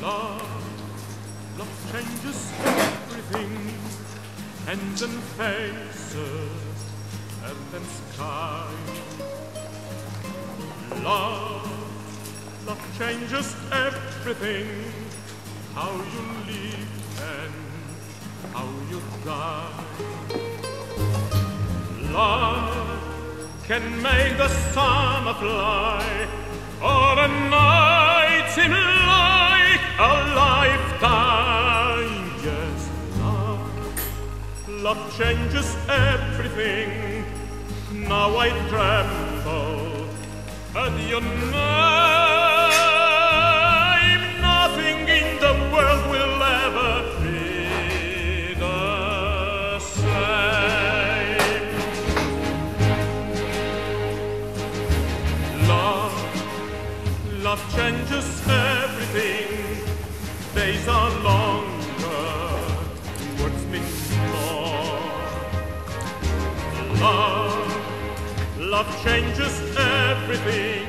Love changes everything, hands and faces, earth and sky. Love changes everything, how you live and how you die. Love can make the summer fly, or a night seem like a lifetime. Yes, love changes everything. Now I tremble at your name. Nothing in the world will ever be the same. Love changes everything. Days are longer, words mean more. Love changes everything.